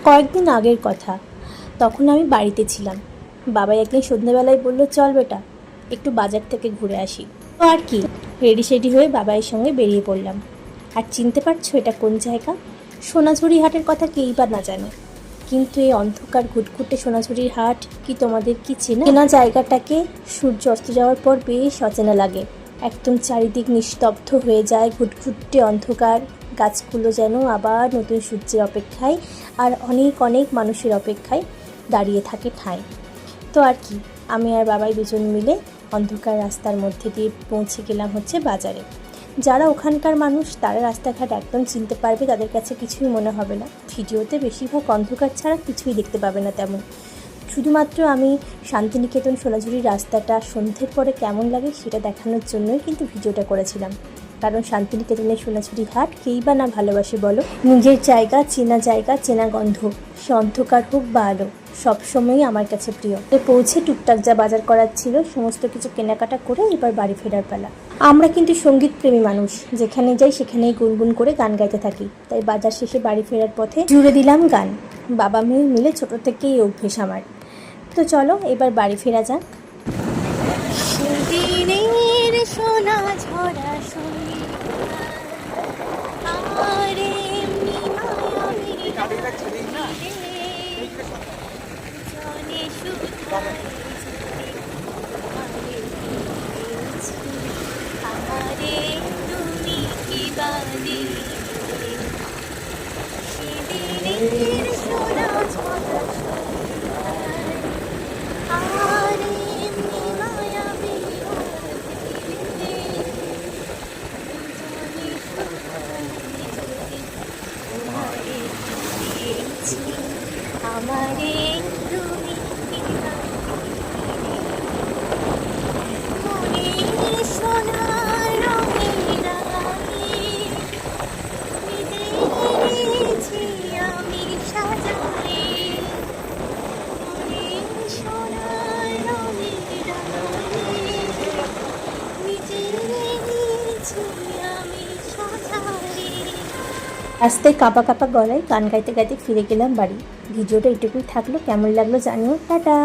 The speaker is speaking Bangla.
কয়েকদিন আগের কথা, তখন আমি বাড়িতে ছিলাম। বাবা একদিন সন্ধ্যেবেলায় বলল, চল বেটা একটু বাজার থেকে ঘুরে আসি। তো আর কি, রেডি সেডি হয়ে বাবাইয়ের সঙ্গে বেরিয়ে পড়লাম। আর চিনতে পারছো এটা কোন জায়গা? সোনাঝুরি হাটের কথা কেই বা না জানে, কিন্তু এই অন্ধকার ঘুটঘুটে সোনাঝুরির হাট কি তোমাদের কি চেনা জায়গাটাকে সূর্য অস্ত যাওয়ার পর বেশ অচেনা লাগে। একদম চারিদিক নিস্তব্ধ হয়ে যায়, ঘুটঘুটে অন্ধকার, গাছগুলো যেন আবার নতুন সূর্যের অপেক্ষায় আর অনেক অনেক মানুষের অপেক্ষায় দাঁড়িয়ে থাকে ঠাঁই। তো আর কি, আমি আর বাবাই দুজন মিলে অন্ধকার রাস্তার মধ্যে দিয়ে পৌঁছে গেলাম হচ্ছে বাজারে। যারা ওখানকার মানুষ তারা রাস্তাঘাট একদম চিনতে পারবে, তাদের কাছে কিছুই মনে হবে না। ভিডিওতে বেশিরভাগ অন্ধকার ছাড়া কিছুই দেখতে পাবে না তেমন। শুধুমাত্র আমি শান্তিনিকেতন সোনাঝুরির রাস্তাটা সন্ধ্যের পরে কেমন লাগে সেটা দেখানোর জন্যই কিন্তু ভিডিওটা করেছিলাম। কারণ শান্তিনিকেতনের সোনাঝুরি হাট কেই বা না ভালোবাসে বলো? নিজের জায়গা, চেনা গন্ধ, সে অন্ধকার হোক বা আলো, সবসময়ই আমার কাছে প্রিয়। পৌঁছে টুকটাক যা বাজার করার ছিল সমস্ত কিছু কেনাকাটা করে এবার বাড়ি ফেরার পালা। আমরা কিন্তু সঙ্গীত প্রেমী মানুষ, যেখানে যাই সেখানেই গুনগুন করে গান গাইতে থাকি। তাই বাজার শেষে বাড়ি ফেরার পথে জুড়ে দিলাম গান। বাবা মেয়ে মিলে ছোট থেকেই অভ্যেস আমার। তো চলো এবার বাড়ি ফেরা যাক। সেদিনের সোনা ঝরা আমারে তুমি মনে সোনার রঙের বিদেছি আমি সাজাই মনে সোনার রঙের বিদেছি আমি সাজাই। রাস্তায় কাঁপা কাঁপা গলায় গান গাইতে গাইতে ফিরে গেলাম বাড়ি। ভিডিওটা এটুকুই থাকলো, কেমন লাগলো জানিও। টাটা।